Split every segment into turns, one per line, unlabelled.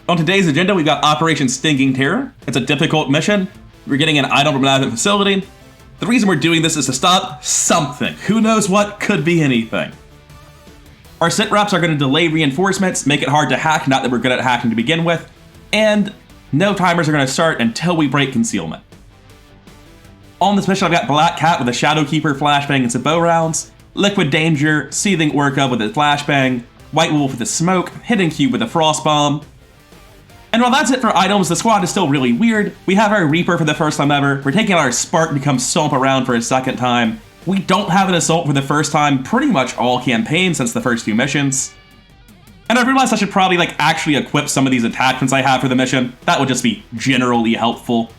On today's agenda, we've got Operation Stinking Terror. It's a difficult mission. We're getting an item from an facility. The reason we're doing this is to stop something. Who knows what? Could be anything. Our sit reps are going to delay reinforcements, make it hard to hack, not that we're good at hacking to begin with, and no timers are going to start until we break concealment. On this mission, I've got Black Cat with a Shadowkeeper, Flashbang, and some bow rounds, Liquid Danger, Seething Orca with a Flashbang, White Wolf with a Smoke, Hidden Cube with a Frost Bomb. And while that's it for items, the squad is still really weird. We have our Reaper for the first time ever, we're taking our Spark to come stomp around for a second time. We don't have an Assault for the first time pretty much all campaign since the first 2 missions. And I realized I should probably actually equip some of these attachments I have for the mission. That would just be generally helpful.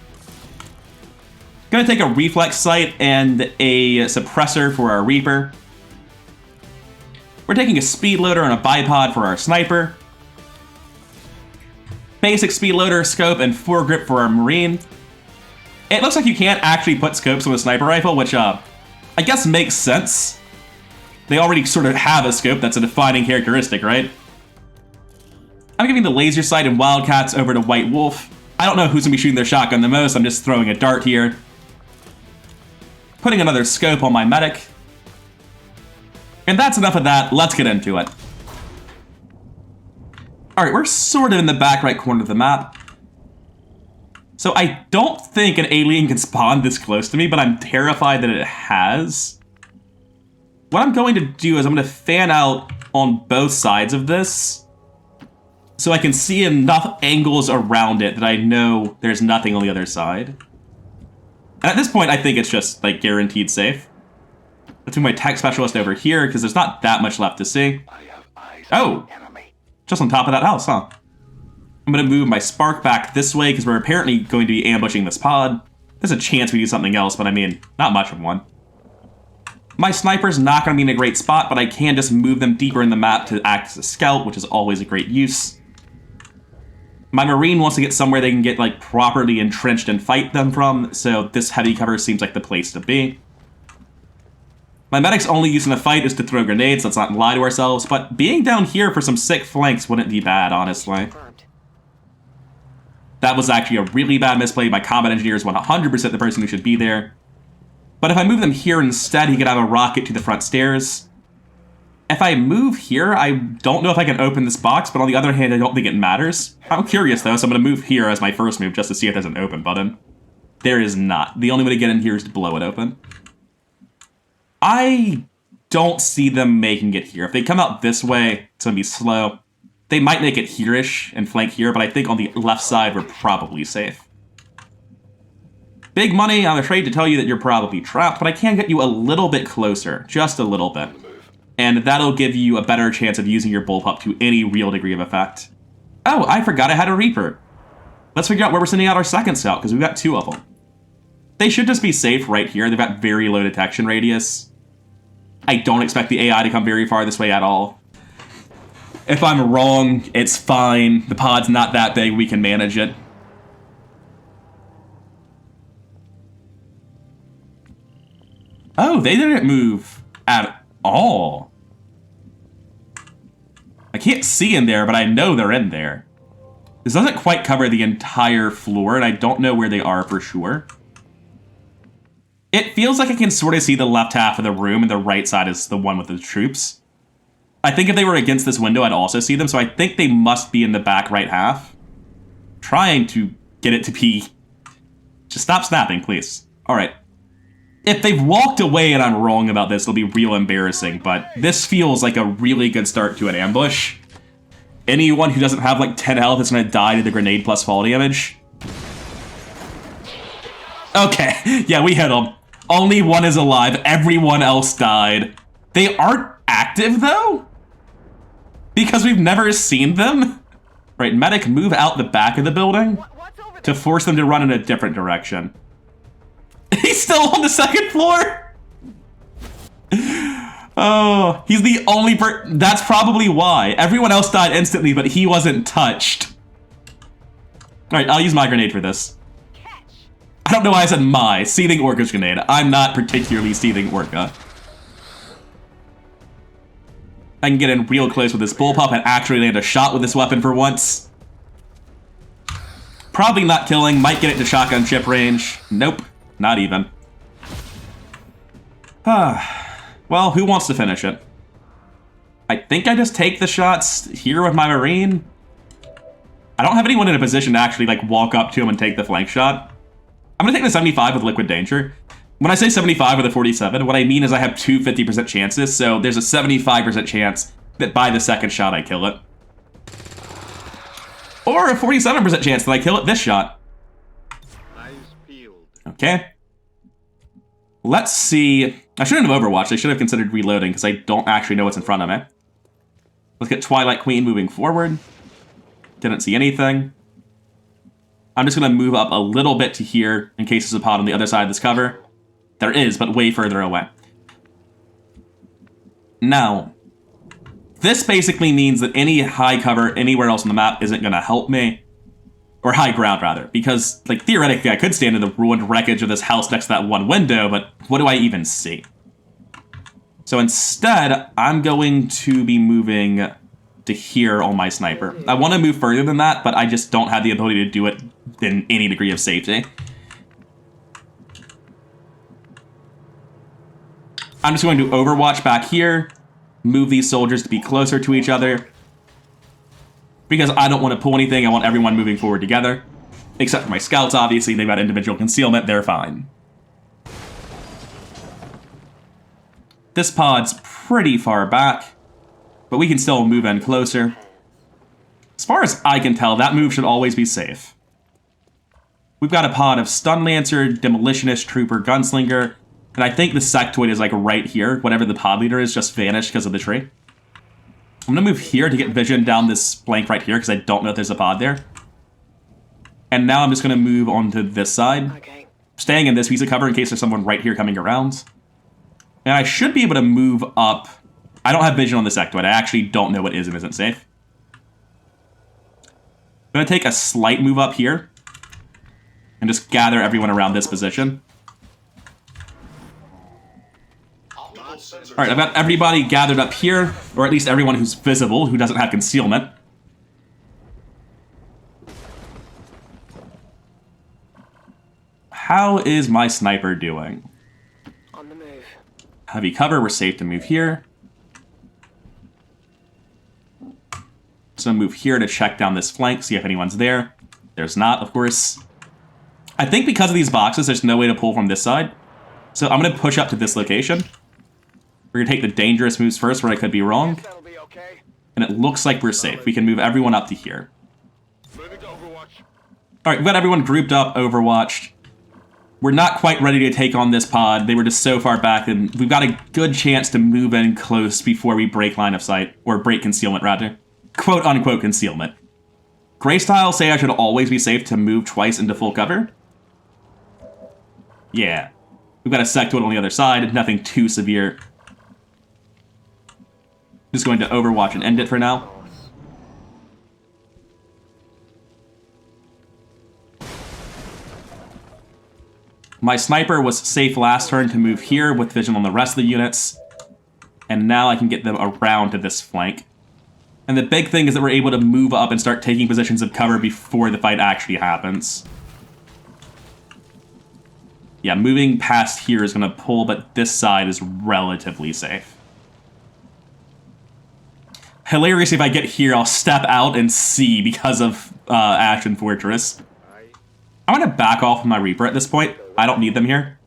Gonna take a Reflex Sight and a Suppressor for our Reaper. We're taking a Speed Loader and a Bipod for our Sniper. Basic Speed Loader, Scope, and Foregrip for our Marine. It looks like you can't actually put scopes on a Sniper Rifle, which I guess makes sense. They already sort of have a scope, that's a defining characteristic, right? I'm giving the Laser Sight and Wildcats over to White Wolf. I don't know who's gonna be shooting their shotgun the most, I'm just throwing a dart here. Putting another scope on my medic. And that's enough of that, let's get into it. Alright, we're sort of in the back right corner of the map. So I don't think an alien can spawn this close to me, but I'm terrified that it has. What I'm going to do is I'm going to fan out on both sides of this, so I can see enough angles around it that I know there's nothing on the other side. And at this point, I think it's just, guaranteed safe. Let's move my tech specialist over here, because there's not that much left to see. Oh! Just on top of that house, huh? I'm going to move my Spark back this way, because we're apparently going to be ambushing this pod. There's a chance we do something else, but I mean, not much of one. My Sniper's not going to be in a great spot, but I can just move them deeper in the map to act as a scout, which is always a great use. My Marine wants to get somewhere they can get, properly entrenched and fight them from, so this heavy cover seems like the place to be. My medic's only use in a fight is to throw grenades, let's not lie to ourselves, but being down here for some sick flanks wouldn't be bad, honestly. That was actually a really bad misplay. My combat engineer is 100% the person who should be there. But if I move them here instead, he could have a rocket to the front stairs. If I move here, I don't know if I can open this box, but on the other hand, I don't think it matters. I'm curious though, so I'm going to move here as my first move just to see if there's an open button. There is not. The only way to get in here is to blow it open. I don't see them making it here. If they come out this way, it's going to be slow. They might make it here-ish and flank here, but I think on the left side, we're probably safe. Big money, I'm afraid to tell you that you're probably trapped, but I can get you a little bit closer, just a little bit. And that'll give you a better chance of using your bullpup to any real degree of effect. Oh, I forgot I had a Reaper. Let's figure out where we're sending out our second scout, because we've got 2 of them. They should just be safe right here. They've got very low detection radius. I don't expect the AI to come very far this way at all. If I'm wrong, it's fine. The pod's not that big, we can manage it. Oh, they didn't move at all. I can't see in there, but I know they're in there. This doesn't quite cover the entire floor, and I don't know where they are for sure. It feels like I can sort of see the left half of the room, and the right side is the one with the troops. I think if they were against this window, I'd also see them, so I think they must be in the back right half. Trying to get it to be... Just stop snapping, please. Alright. If they've walked away and I'm wrong about this, it'll be real embarrassing, but this feels like a really good start to an ambush. Anyone who doesn't have 10 health is going to die to the grenade plus fall damage. Okay, yeah, we hit them. Only one is alive, everyone else died. They aren't active, though? Because we've never seen them? Right, medic, move out the back of the building to force them to run in a different direction. He's still on the second floor? Oh, he's the only that's probably why. Everyone else died instantly, but he wasn't touched. Alright, I'll use my grenade for this. I don't know why I said my. Seething Orca's grenade. I'm not particularly Seething Orca. I can get in real close with this bullpup and actually land a shot with this weapon for once. Probably not killing. Might get it to shotgun chip range. Nope. Not even. Well, who wants to finish it? I think I just take the shots here with my Marine. I don't have anyone in a position to actually, like, walk up to him and take the flank shot. I'm going to take the 75 with Liquid Danger. When I say 75 with a 47, what I mean is I have two 50% chances, so there's a 75% chance that by the second shot I kill it. Or a 47% chance that I kill it this shot. Okay. Let's see. I shouldn't have Overwatched. I should have considered reloading because I don't actually know what's in front of me. Let's get Twilight Queen moving forward. Didn't see anything. I'm just going to move up a little bit to here in case there's a pod on the other side of this cover. There is, but way further away. Now, this basically means that any high cover anywhere else on the map isn't going to help me. Or high ground, rather. Because, like, theoretically, I could stand in the ruined wreckage of this house next to that one window, but what do I even see? So instead, I'm going to be moving to here on my sniper. I want to move further than that, but I just don't have the ability to do it in any degree of safety. I'm just going to Overwatch back here, move these soldiers to be closer to each other, because I don't want to pull anything. I want everyone moving forward together, except for my scouts, obviously. They've got individual concealment. They're fine. This pod's pretty far back, but we can still move in closer. As far as I can tell, that move should always be safe. We've got a pod of Stun Lancer, Demolitionist, Trooper, Gunslinger, and I think the Sectoid is like right here. Whatever the pod leader is just vanished because of the tree. I'm going to move here to get vision down this flank right here because I don't know if there's a pod there. And now I'm just going to move onto this side. Okay. Staying in this piece of cover in case there's someone right here coming around. And I should be able to move up. I don't have vision on the Sectoid. I actually don't know what is and isn't safe. I'm going to take a slight move up here. And just gather everyone around this position. Alright, I've got everybody gathered up here, or at least everyone who's visible, who doesn't have concealment. How is my sniper doing? On the move. Heavy cover, we're safe to move here. So move here to check down this flank, see if anyone's there. There's not, of course. I think because of these boxes, there's no way to pull from this side. So I'm going to push up to this location. We're going to take the dangerous moves first, where I could be wrong. And it looks like we're safe. We can move everyone up to here. Alright, we've got everyone grouped up, Overwatched. We're not quite ready to take on this pod. They were just so far back, and we've got a good chance to move in close before we break line of sight. Or break concealment, rather. Quote-unquote concealment. Greystyle say I should always be safe to move twice into full cover. Yeah. We've got a Sectoid on the other side, nothing too severe. Just going to Overwatch and end it for now. My sniper was safe last turn to move here with vision on the rest of the units. And now I can get them around to this flank. And the big thing is that we're able to move up and start taking positions of cover before the fight actually happens. Yeah, moving past here is going to pull, but this side is relatively safe. Hilarious if I get here, I'll step out and see because of Ashen Fortress. I'm going to back off my Reaper at this point. I don't need them here.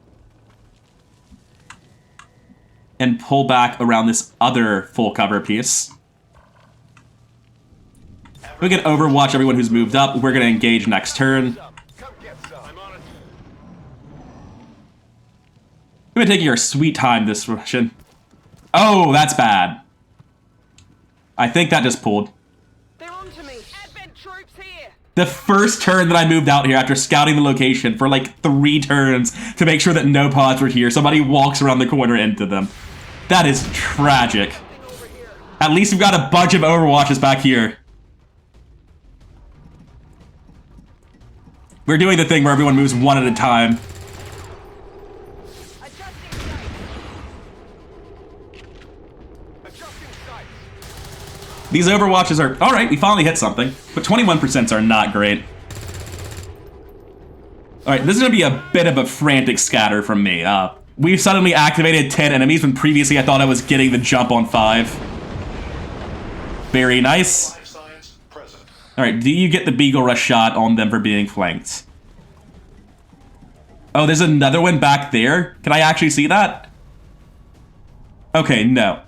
And pull back around this other full cover piece. We can Overwatch everyone who's moved up. We're going to engage next turn. We're taking our sweet time this Russian. Oh, that's bad. I think that just pulled. They're on to me. Advent troops here. The first turn that I moved out here after scouting the location for like 3 turns to make sure that no pods were here, somebody walks around the corner into them. That is tragic. At least we've got a bunch of Overwatches back here. We're doing the thing where everyone moves one at a time. These Overwatches are... Alright, we finally hit something. But 21% are not great. Alright, this is gonna be a bit of a frantic scatter from me. We've suddenly activated 10 enemies when previously I thought I was getting the jump on 5. Very nice. Alright, do you get the Beagle Rush shot on them for being flanked? Oh, there's another one back there? Can I actually see that? Okay, no.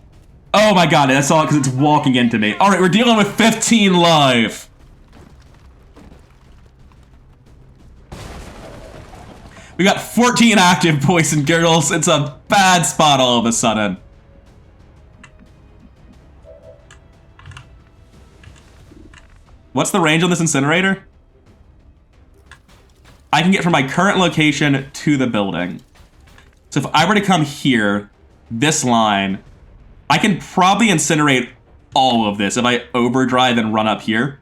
Oh my god, I saw it because it's walking into me. Alright, we're dealing with 15 live. We got 14 active, boys and girls. It's a bad spot all of a sudden. What's the range on this incinerator? I can get from my current location to the building. So if I were to come here, this line, I can probably incinerate all of this if I overdrive and run up here.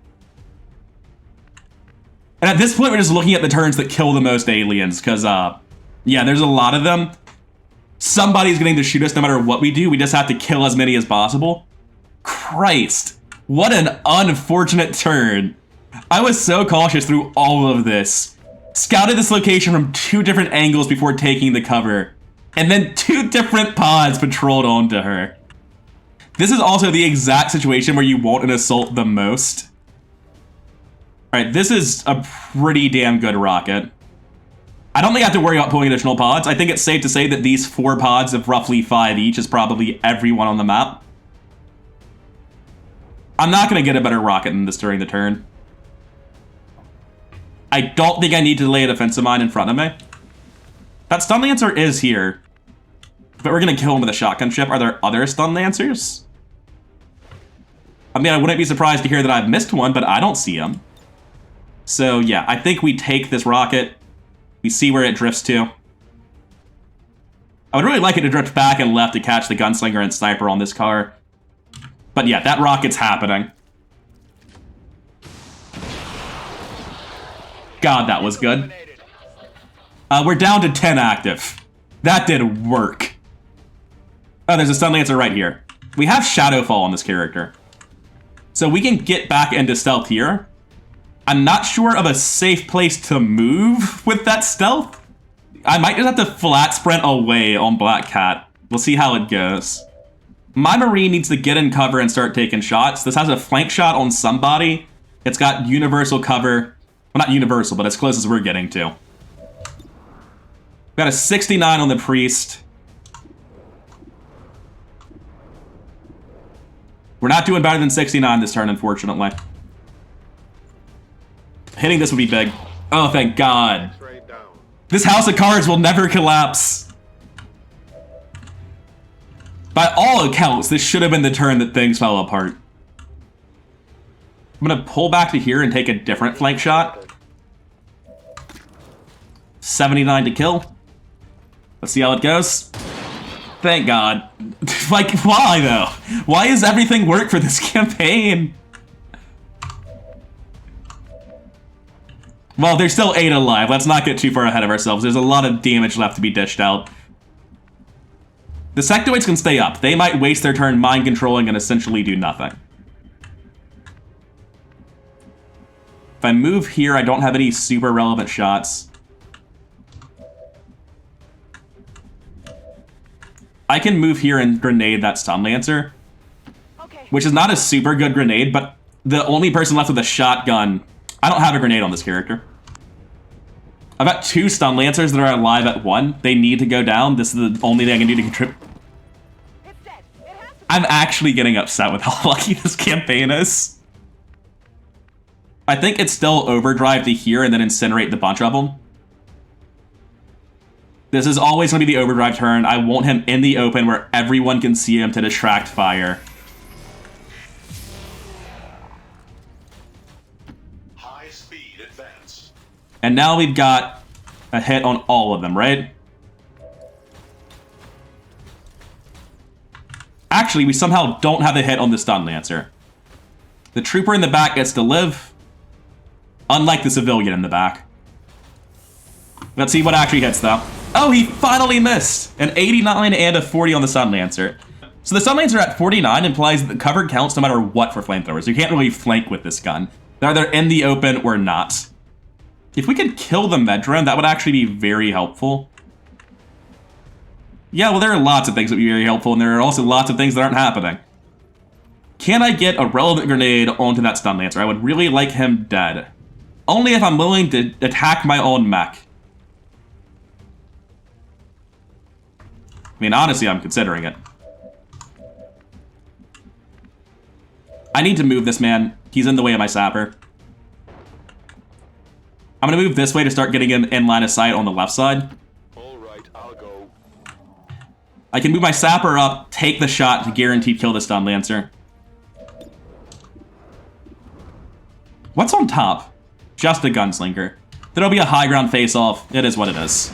And at this point, we're just looking at the turns that kill the most aliens, because, yeah, there's a lot of them. Somebody's getting to shoot us no matter what we do. We just have to kill as many as possible. Christ, what an unfortunate turn. I was so cautious through all of this. Scouted this location from 2 different angles before taking the cover. And then 2 different pods patrolled onto her. This is also the exact situation where you want an assault the most. Alright, this is a pretty damn good rocket. I don't think I have to worry about pulling additional pods. I think it's safe to say that these 4 pods of roughly 5 each is probably everyone on the map. I'm not going to get a better rocket than this during the turn. I don't think I need to lay a defensive mine in front of me. That stun lancer is here. But we're going to kill him with a shotgun ship. Are there other stun lancers? I mean, I wouldn't be surprised to hear that I've missed one, but I don't see him. So, yeah, I think we take this rocket. We see where it drifts to. I would really like it to drift back and left to catch the gunslinger and sniper on this car. But yeah, that rocket's happening. God, that was good. We're down to 10 active. That did work. Oh, there's a stun lancer right here. We have Shadowfall on this character. So we can get back into stealth here. I'm not sure of a safe place to move with that stealth. I might just have to flat sprint away on Black Cat. We'll see how it goes. My Marine needs to get in cover and start taking shots. This has a flank shot on somebody. It's got universal cover. Well, not universal, but as close as we're getting to. We've got a 69 on the Priest. We're not doing better than 69 this turn, unfortunately. Hitting this would be big. Oh, thank God. This house of cards will never collapse. By all accounts, this should have been the turn that things fell apart. I'm gonna pull back to here and take a different flank shot. 79 to kill. Let's see how it goes. Thank God. Like, why though? Why does everything work for this campaign? Well, there's still 8 alive. Let's not get too far ahead of ourselves. There's a lot of damage left to be dished out. The sectoids can stay up. They might waste their turn mind controlling and essentially do nothing. If I move here, I don't have any super relevant shots. I can move here and grenade that stun lancer. Okay. Which is not a super good grenade, but the only person left with a shotgun... I don't have a grenade on this character. I've got 2 stun lancers that are alive at 1. They need to go down. This is the only thing I can do to contribute. I'm actually getting upset with how lucky this campaign is. I think it's still overdrive to here and then incinerate the bunch of them. This is always going to be the overdrive turn. I want him in the open where everyone can see him to distract fire. High speed advance. And now we've got a hit on all of them, right? Actually, we somehow don't have a hit on the stun lancer. The trooper in the back gets to live, unlike the civilian in the back. Let's see what actually hits, though. Oh, he finally missed! An 89 and a 40 on the stun lancer. So the stun lancer at 49 implies that the cover counts no matter what for flamethrowers. You can't really flank with this gun. They're either in the open or not. If we could kill the Medron, that would actually be very helpful. Yeah, well, there are lots of things that would be very helpful, and there are also lots of things that aren't happening. Can I get a relevant grenade onto that Stun Lancer? I would really like him dead. Only if I'm willing to attack my own mech. I mean, honestly, I'm considering it. I need to move this man. He's in the way of my sapper. I'm gonna move this way to start getting him in line of sight on the left side.
All right, I'll go.
I can move my sapper up, take the shot to guaranteed kill the Stun Lancer. What's on top? Just a Gunslinger. There'll be a high ground face-off. It is what it is.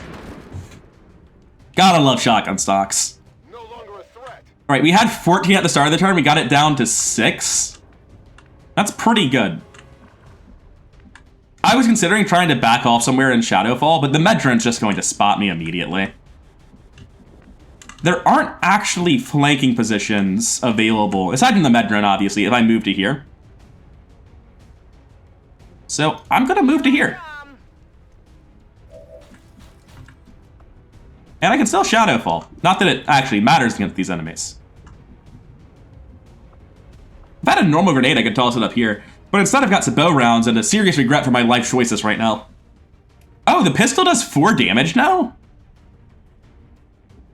Gotta love shotgun stocks.
No longer a threat.
Alright, we had 14 at the start of the turn. We got it down to 6. That's pretty good. I was considering trying to back off somewhere in Shadowfall, but the Medron's just going to spot me immediately. There aren't actually flanking positions available, aside from the Medron, obviously, if I move to here. So, I'm gonna move to here. And I can still Shadowfall. Not that it actually matters against these enemies. If I had a normal grenade, I could toss it up here. But instead I've got some bow rounds and a serious regret for my life choices right now. Oh, the pistol does 4 damage now?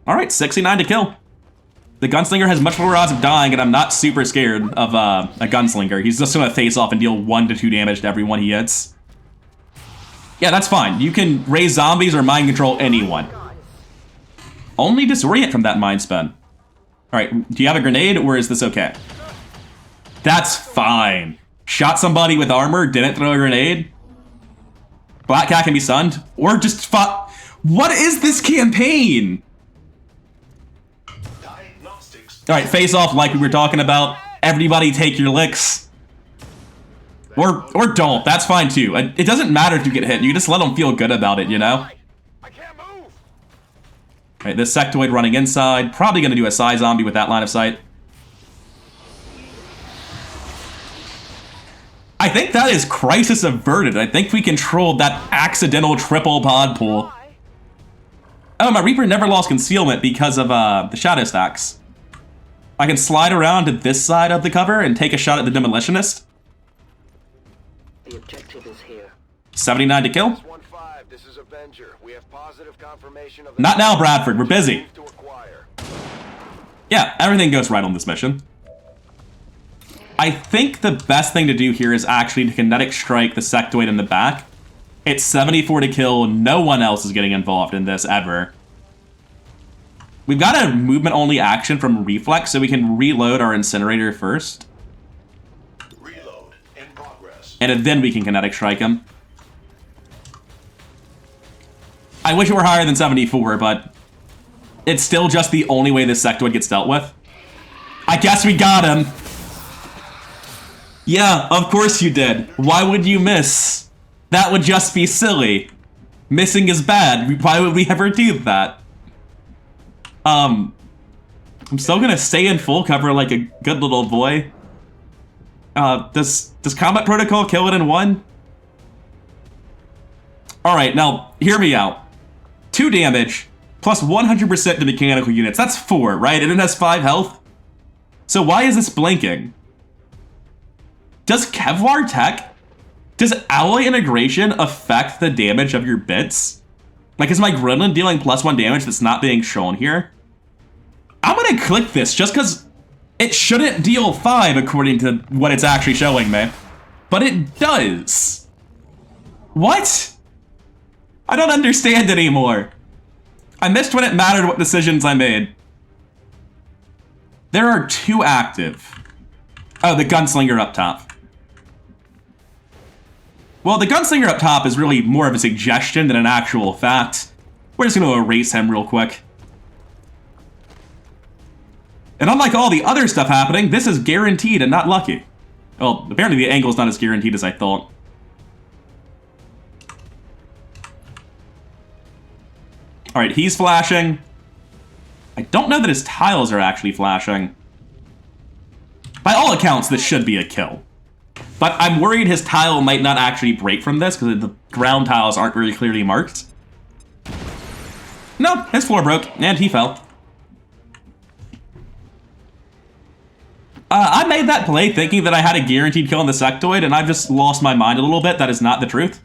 Alright, 69 to kill. The Gunslinger has much more odds of dying, and I'm not super scared of a Gunslinger. He's just gonna face off and deal 1 to 2 damage to everyone he hits. Yeah, that's fine. You can raise zombies or mind control anyone. Only disorient from that mind spin. Alright, do you have a grenade, or is this okay? That's fine. Shot somebody with armor, didn't throw a grenade. Black Cat can be stunned, or just fought. What is this campaign? Alright, face off like we were talking about. Everybody take your licks. Or don't, that's fine too. It doesn't matter if you get hit, you just let them feel good about it, you know?
I can't move.
Alright, this sectoid running inside. Probably gonna do a Psy Zombie with that line of sight. I think that is crisis averted. I think we controlled that accidental triple pod pull. Oh, my Reaper never lost concealment because of the shadow stacks. I can slide around to this side of the cover and take a shot at the Demolitionist.
The objective is here.
79 to kill.
1-5, this is Avenger. We have positive confirmation of
Not now, Bradford. We're busy. Yeah, everything goes right on this mission. I think the best thing to do here is actually to kinetic strike the sectoid in the back. It's 74 to kill. No one else is getting involved in this ever. We've got a movement-only action from Reflex, so we can reload our incinerator first.
Reload in progress.
And then we can kinetic strike him. I wish it were higher than 74, but it's still just the only way this sectoid gets dealt with. I guess we got him. Yeah, of course you did. Why would you miss? That would just be silly. Missing is bad. Why would we ever do that? I'm still gonna stay in full cover like a good little boy. Does Combat Protocol kill it in 1? Alright, now, hear me out. 2 damage, plus 100% to mechanical units. That's 4, right? And it has 5 health. So why is this blinking? Does Kevlar Tech, does alloy integration affect the damage of your bits? Like, is my Gremlin dealing +1 damage that's not being shown here? I'm gonna click this just because it shouldn't deal 5 according to what it's actually showing me. But it does. What? I don't understand anymore. I missed when it mattered what decisions I made. There are 2 active. Oh, the Gunslinger up top. Well, the Gunslinger up top is really more of a suggestion than an actual fact. We're just going to erase him real quick. And unlike all the other stuff happening, this is guaranteed and not lucky. Well, apparently the angle's not as guaranteed as I thought. Alright, he's flashing. I don't know that his tiles are actually flashing. By all accounts, this should be a kill. But I'm worried his tile might not actually break from this, because the ground tiles aren't very clearly marked. No, his floor broke, and he fell. I made that play thinking that I had a guaranteed kill on the sectoid, and I've just lost my mind a little bit. That is not the truth.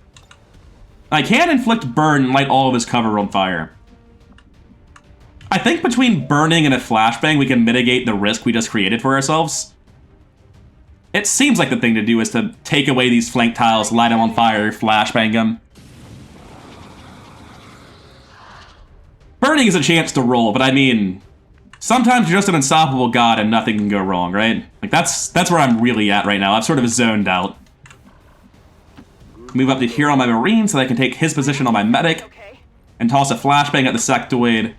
I can inflict burn and light all of his cover on fire. I think between burning and a flashbang, we can mitigate the risk we just created for ourselves. It seems like the thing to do is to take away these flank tiles, light them on fire, flashbang them. Burning is a chance to roll, but I mean, sometimes you're just an unstoppable god and nothing can go wrong, right? Like, that's where I'm really at right now. I've sort of zoned out. Move up to here on my marine so that I can take his position on my medic and toss a flashbang at the sectoid.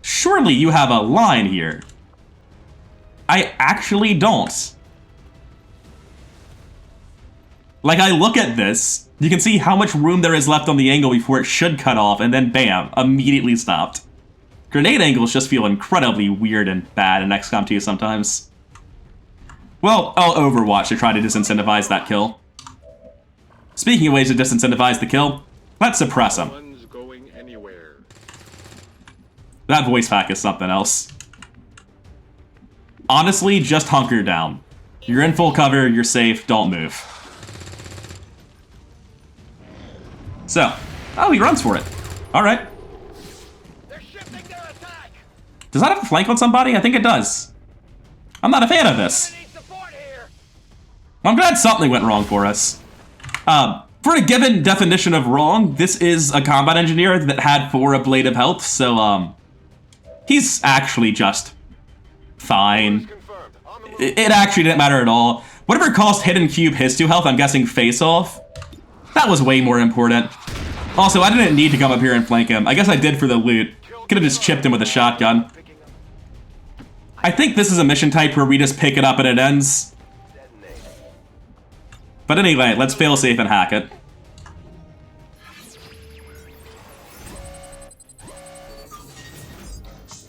Surely you have a line here. I actually don't. Like, I look at this, you can see how much room there is left on the angle before it should cut off, and then bam, immediately stopped. Grenade angles just feel incredibly weird and bad in XCOM 2 sometimes. Well, I'll Overwatch to try to disincentivize that kill. Speaking of ways to disincentivize the kill, let's suppress him. That voice pack is something else. Honestly, just hunker down. You're in full cover, you're safe, don't move. So, oh, he runs for it. Alright. Does that have a flank on somebody? I think it does. I'm not a fan of this. I'm glad something went wrong for us. For a given definition of wrong, this is a combat engineer that had 4 ablative health, so, he's actually just fine. It actually didn't matter at all. Whatever cost Hidden Cube his 2 health, I'm guessing face-off, that was way more important. Also, I didn't need to come up here and flank him. I guess I did for the loot. Could have just chipped him with a shotgun. I think this is a mission type where we just pick it up and it ends. But anyway, let's fail safe and hack it.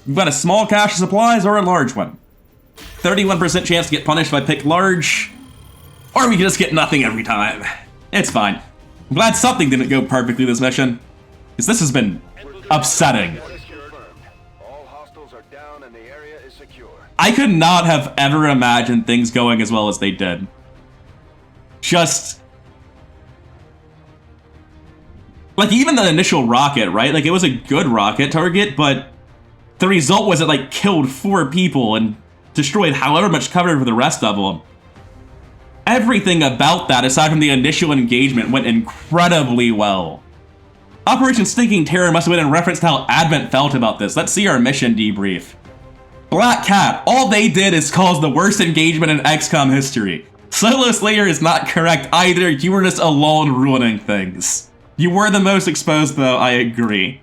We've got a small cache of supplies or a large one. 31% chance to get punished if I pick large. Or we can just get nothing every time. It's fine. I'm glad something didn't go perfectly this mission, because this has been upsetting. I could not have ever imagined things going as well as they did. Just... like, even the initial rocket, right? Like, it was a good rocket target, but the result was it, like, killed 4 people and destroyed however much cover for the rest of them. Everything about that, aside from the initial engagement, went incredibly well. Operation Stinking Terror must have been in reference to how Advent felt about this. Let's see our mission debrief. Black Cat, all they did is cause the worst engagement in XCOM history. Solo Slayer is not correct either, you were just alone ruining things. You were the most exposed though, I agree.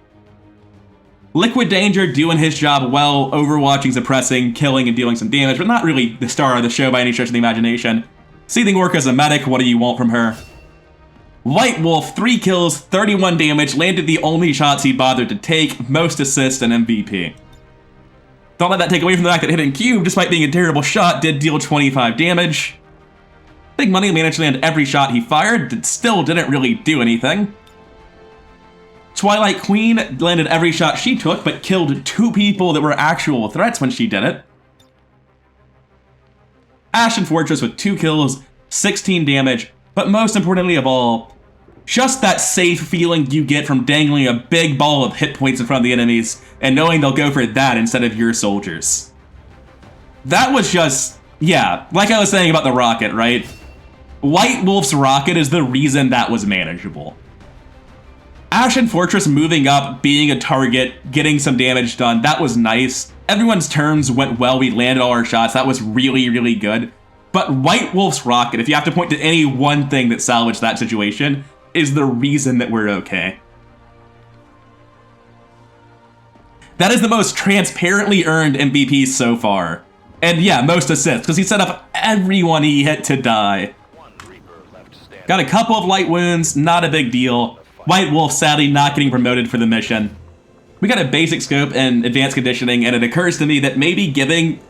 Liquid Danger doing his job well, overwatching, suppressing, killing, and dealing some damage, but not really the star of the show by any stretch of the imagination. Seething Orca's a medic, what do you want from her? White Wolf, 3 kills, 31 damage, landed the only shots he bothered to take, most assists, and MVP. Don't let that take away from the fact that Hidden Cube, despite being a terrible shot, did deal 25 damage. Big Money managed to land every shot he fired, that still didn't really do anything. Twilight Queen landed every shot she took, but killed 2 people that were actual threats when she did it. Ashen Fortress with 2 kills, 16 damage, but most importantly of all, just that safe feeling you get from dangling a big ball of hit points in front of the enemies and knowing they'll go for that instead of your soldiers. That was just, yeah, like I was saying about the rocket, right? White Wolf's rocket is the reason that was manageable. Ashen Fortress moving up, being a target, getting some damage done, that was nice. Everyone's turns went well, we landed all our shots, that was really, really good. But White Wolf's rocket, if you have to point to any one thing that salvaged that situation, is the reason that we're okay. That is the most transparently earned MVP so far. And yeah, most assists, because he set up everyone he hit to die. Got a couple of light wounds, not a big deal. White Wolf sadly not getting promoted for the mission. We got a basic scope and advanced conditioning, and it occurs to me that maybe giving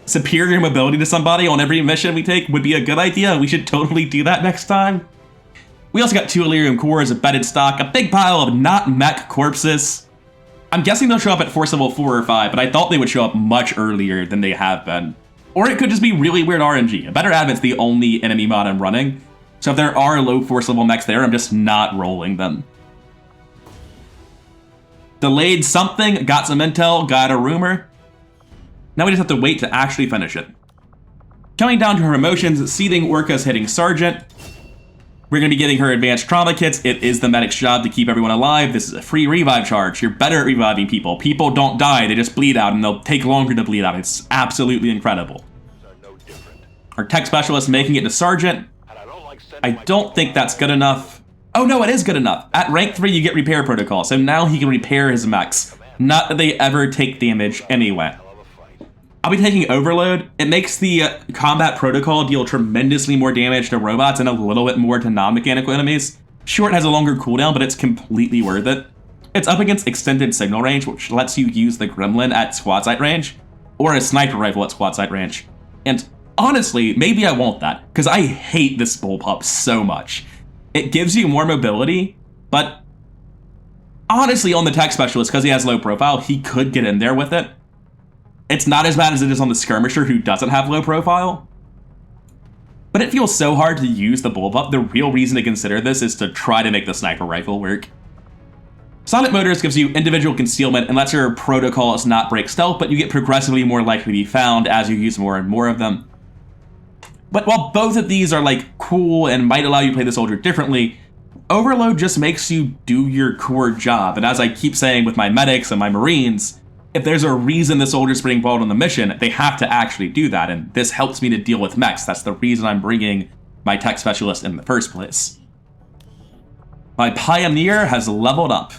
superior mobility to somebody on every mission we take would be a good idea. We should totally do that next time. We also got 2 Illyrium cores, a bedded stock, a big pile of not mech corpses. I'm guessing they'll show up at force level 4 or 5, but I thought they would show up much earlier than they have been. Or it could just be really weird RNG. A Better Advent's the only enemy mod I'm running, so if there are low force level mechs there, I'm just not rolling them. Delayed something, got some intel, got a rumor. Now we just have to wait to actually finish it. Coming down to her emotions, Seething Orca's hitting Sergeant. We're going to be getting her advanced trauma kits. It is the medic's job to keep everyone alive. This is a free revive charge. You're better at reviving people. People don't die, they just bleed out, and they'll take longer to bleed out. It's absolutely incredible. Our tech specialist making it to Sergeant. I don't think that's good enough. Oh no, it is good enough. At rank 3, you get repair protocol, so now he can repair his mechs. Not that they ever take damage anyway. I'll be taking Overload. It makes the combat protocol deal tremendously more damage to robots and a little bit more to non-mechanical enemies. Sure, it has a longer cooldown, but it's completely worth it. It's up against extended signal range, which lets you use the Gremlin at squad sight range, or a sniper rifle at squad sight range. And honestly, maybe I want that, because I hate this bullpup so much. It gives you more mobility, but honestly, on the tech specialist, because he has low profile, he could get in there with it. It's not as bad as it is on the skirmisher who doesn't have low profile. But it feels so hard to use the bullpup. The real reason to consider this is to try to make the sniper rifle work. Silent Motors gives you individual concealment and lets your protocols not break stealth, but you get progressively more likely to be found as you use more and more of them. But while both of these are like cool and might allow you to play the soldier differently, Overload just makes you do your core job. And as I keep saying with my medics and my marines, if there's a reason the soldier's being involved on the mission, they have to actually do that, and this helps me to deal with mechs. That's the reason I'm bringing my tech specialist in the first place. My Pioneer has leveled up.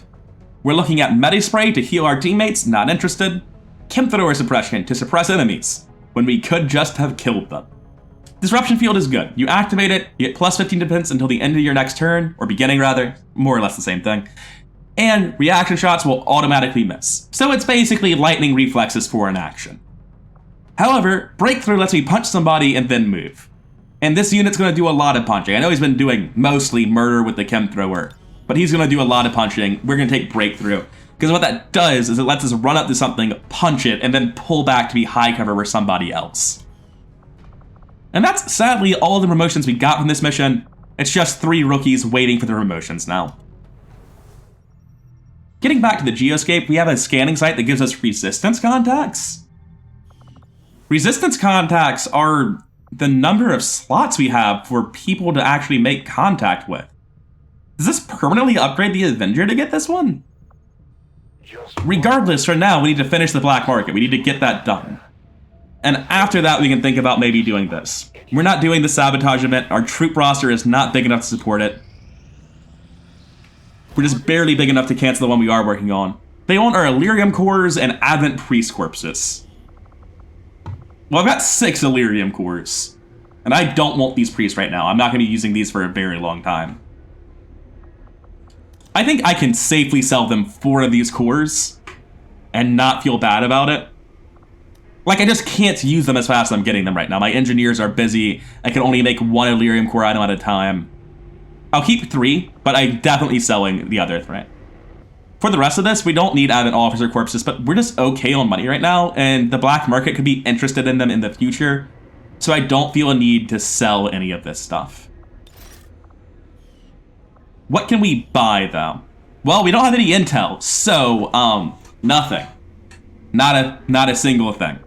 We're looking at Medispray to heal our teammates, not interested. Chemthrower suppression to suppress enemies, when we could just have killed them. Disruption Field is good. You activate it, you get plus 15 defense until the end of your next turn, or beginning rather, more or less the same thing. And reaction shots will automatically miss. So it's basically lightning reflexes for an action. However, Breakthrough lets me punch somebody and then move. And this unit's going to do a lot of punching. I know he's been doing mostly murder with the Chemthrower, but he's going to do a lot of punching. We're going to take Breakthrough. Because what that does is it lets us run up to something, punch it, and then pull back to be high cover for somebody else. And that's sadly all the promotions we got from this mission. It's just 3 rookies waiting for the promotions now. Getting back to the Geoscape, we have a scanning site that gives us resistance contacts. Resistance contacts are the number of slots we have for people to actually make contact with. Does this permanently upgrade the Avenger to get this one? Regardless, for now, we need to finish the black market. We need to get that done. And after that, we can think about maybe doing this. We're not doing the sabotage event. Our troop roster is not big enough to support it. We're just barely big enough to cancel the one we are working on. They want our Illyrium cores and Advent priest corpses. Well, I've got 6 Illyrium cores, and I don't want these priests right now. I'm not going to be using these for a very long time. I think I can safely sell them 4 of these cores and not feel bad about it. Like, I just can't use them as fast as I'm getting them right now. My engineers are busy. I can only make 1 Illyrium core item at a time. I'll keep 3, but I'm definitely selling the other 3. For the rest of this, we don't need Advent officer corpses, but we're just okay on money right now, and the black market could be interested in them in the future, so I don't feel a need to sell any of this stuff. What can we buy, though? Well, we don't have any intel, so, nothing. Not a single thing.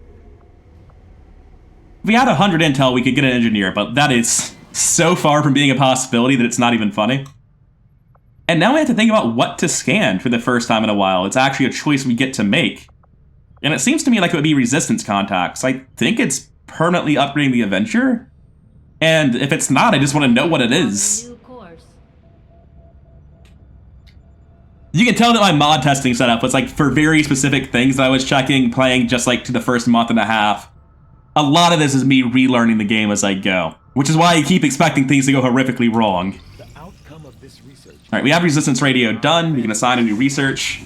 If we had 100 intel, we could get an engineer, but that is so far from being a possibility that it's not even funny. And now we have to think about what to scan for the first time in a while. It's actually a choice we get to make. And it seems to me like it would be resistance contacts. I think it's permanently upgrading the Avenger. And if it's not, I just want to know what it is. You can tell that my mod testing setup was like for very specific things that I was checking, playing just like to the first month and a half. A lot of this is me relearning the game as I go, which is why I keep expecting things to go horrifically wrong. Alright, we have resistance radio done. We can assign a new research.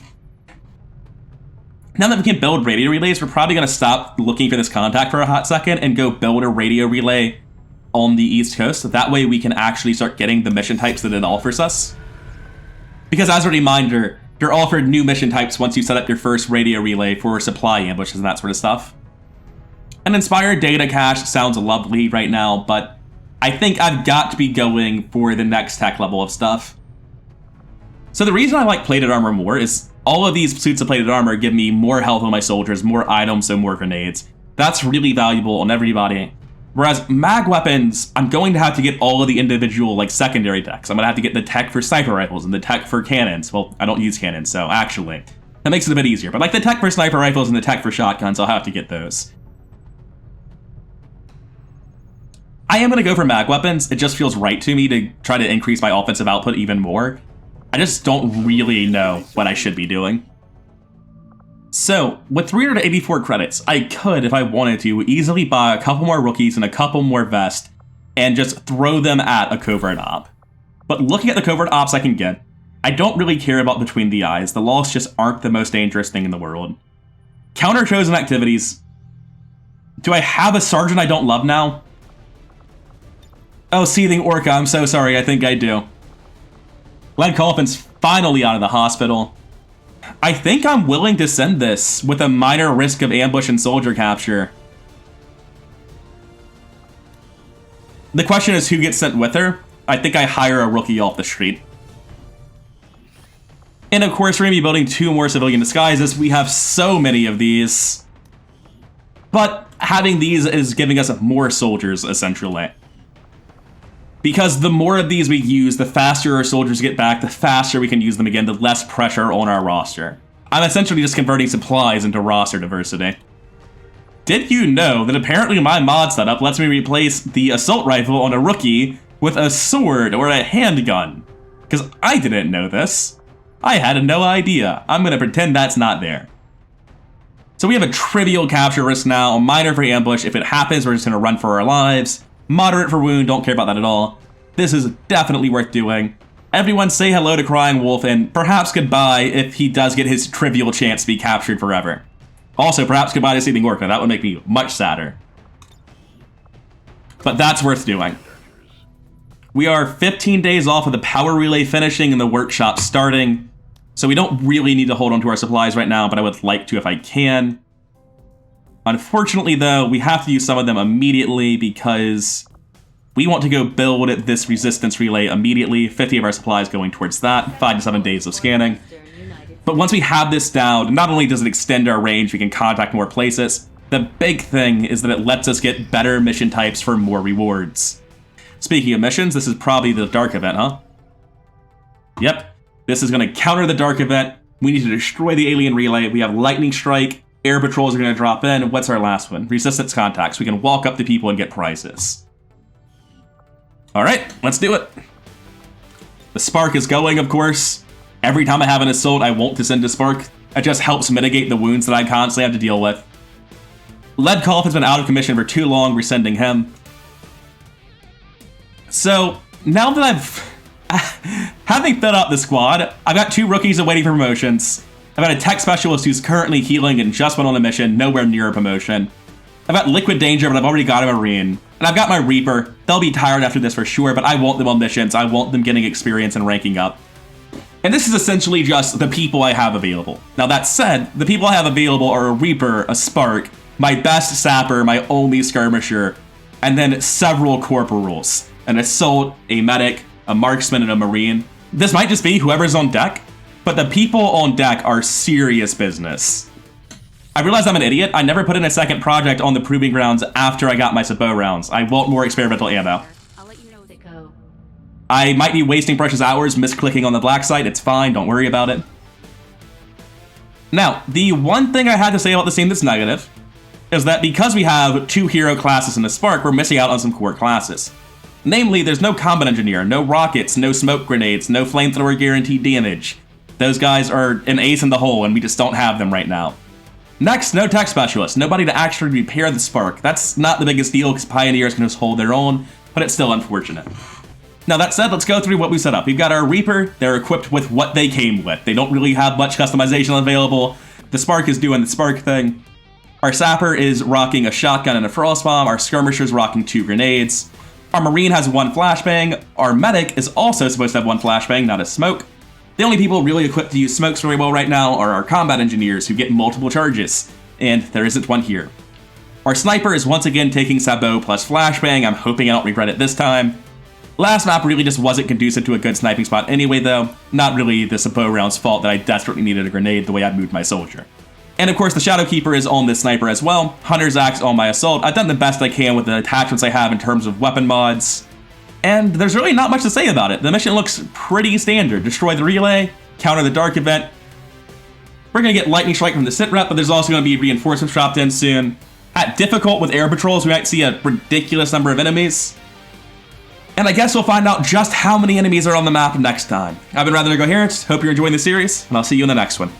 Now that we can build radio relays, we're probably going to stop looking for this contact for a hot second and go build a radio relay on the East Coast. So that way we can actually start getting the mission types that it offers us. Because as a reminder, you're offered new mission types once you set up your first radio relay for supply ambushes and that sort of stuff. An inspired data cache sounds lovely right now, but I think I've got to be going for the next tech level of stuff. So the reason I like plated armor more is all of these suits of plated armor give me more health on my soldiers, more items, so more grenades. That's really valuable on everybody. Whereas mag weapons, I'm going to have to get all of the individual like secondary techs. I'm going to have to get the tech for sniper rifles and the tech for cannons. Well, I don't use cannons, so actually, that makes it a bit easier. But like the tech for sniper rifles and the tech for shotguns, I'll have to get those. I am going to go for mag weapons. It just feels right to me to try to increase my offensive output even more. I just don't really know what I should be doing. So, with 384 credits, I could, if I wanted to, easily buy a couple more rookies and a couple more vests and just throw them at a covert op. But looking at the covert ops I can get, I don't really care about Between the Eyes. The lost just aren't the most dangerous thing in the world. Counter-chosen activities. Do I have a sergeant I don't love now? Oh, Seething Orca, I'm so sorry, I think I do. Lead Coffin's finally out of the hospital. I think I'm willing to send this with a minor risk of ambush and soldier capture. The question is who gets sent with her. I think I hire a rookie off the street. And of course, we're going to be building 2 more civilian disguises. We have so many of these. But having these is giving us more soldiers, essentially. Because the more of these we use, the faster our soldiers get back, the faster we can use them again, the less pressure on our roster. I'm essentially just converting supplies into roster diversity. Did you know that apparently my mod setup lets me replace the assault rifle on a rookie with a sword or a handgun? Because I didn't know this. I had no idea. I'm going to pretend that's not there. So we have a trivial capture risk now, a minor for ambush. If it happens, we're just going to run for our lives. Moderate for wound, don't care about that at all. This is definitely worth doing. Everyone say hello to Crying Wolf and perhaps goodbye if he does get his trivial chance to be captured forever. Also, perhaps goodbye to Seething Orca, that would make me much sadder. But that's worth doing. We are 15 days off of the power relay finishing and the workshop starting, so we don't really need to hold on to our supplies right now, but I would like to if I can. Unfortunately, though, we have to use some of them immediately because we want to go build this resistance relay immediately. 50 of our supplies going towards that, 5 to 7 days of scanning. But once we have this down, not only does it extend our range, we can contact more places, the big thing is that it lets us get better mission types for more rewards. Speaking of missions, this is probably the Dark event, huh? Yep, this is going to counter the Dark event. We need to destroy the alien relay. We have Lightning Strike. Air patrols are going to drop in. What's our last one? Resistance contacts. We can walk up to people and get prizes. Alright, let's do it. The Spark is going, of course. Every time I have an assault, I want to send a Spark. It just helps mitigate the wounds that I constantly have to deal with. Lead Cough has been out of commission for too long. We're sending him. So, now that having filled out the squad, I've got 2 rookies awaiting for promotions. I've got a tech specialist who's currently healing and just went on a mission, nowhere near a promotion. I've got Liquid Danger, but I've already got a Marine. And I've got my Reaper. They'll be tired after this for sure, but I want them on missions. I want them getting experience and ranking up. And this is essentially just the people I have available. Now that said, the people I have available are a Reaper, a Spark, my best Sapper, my only Skirmisher, and then several Corporals. An Assault, a Medic, a Marksman, and a Marine. This might just be whoever's on deck. But the people on deck are serious business. I realize I'm an idiot. I never put in a second project on the Proving Grounds after I got my Sabot rounds. I want more experimental ammo.
I'll let you know as it goes.
I might be wasting precious hours misclicking on the black site. It's fine, don't worry about it. Now, the one thing I had to say about the scene that's negative is that because we have 2 hero classes in the Spark, we're missing out on some core classes. Namely, there's no Combat Engineer, no rockets, no smoke grenades, no flamethrower guaranteed damage. Those guys are an ace in the hole, and we just don't have them right now. Next, no tech specialist. Nobody to actually repair the Spark. That's not the biggest deal, because Pioneers can just hold their own, but it's still unfortunate. Now that said, let's go through what we set up. We've got our Reaper. They're equipped with what they came with. They don't really have much customization available. The Spark is doing the Spark thing. Our Sapper is rocking a shotgun and a frost bomb. Our Skirmisher's rocking 2 grenades. Our Marine has 1 flashbang. Our Medic is also supposed to have 1 flashbang, not a smoke. The only people really equipped to use smokes very well right now are our Combat Engineers, who get multiple charges, and there isn't one here. Our Sniper is once again taking Sabot plus flashbang. I'm hoping I don't regret it this time. Last map really just wasn't conducive to a good sniping spot anyway, though. Not really the Sabot round's fault that I desperately needed a grenade the way I moved my soldier. And of course, the Shadowkeeper is on this Sniper as well. Hunter's Axe on my Assault. I've done the best I can with the attachments I have in terms of weapon mods. And there's really not much to say about it. The mission looks pretty standard. Destroy the relay, counter the Dark Event. We're going to get Lightning Strike from the sit rep, but there's also going to be reinforcements dropped in soon. At difficult with air patrols, we might see a ridiculous number of enemies. And I guess we'll find out just how many enemies are on the map next time. I've been Rather Coherent. Hope you're enjoying the series, and I'll see you in the next one.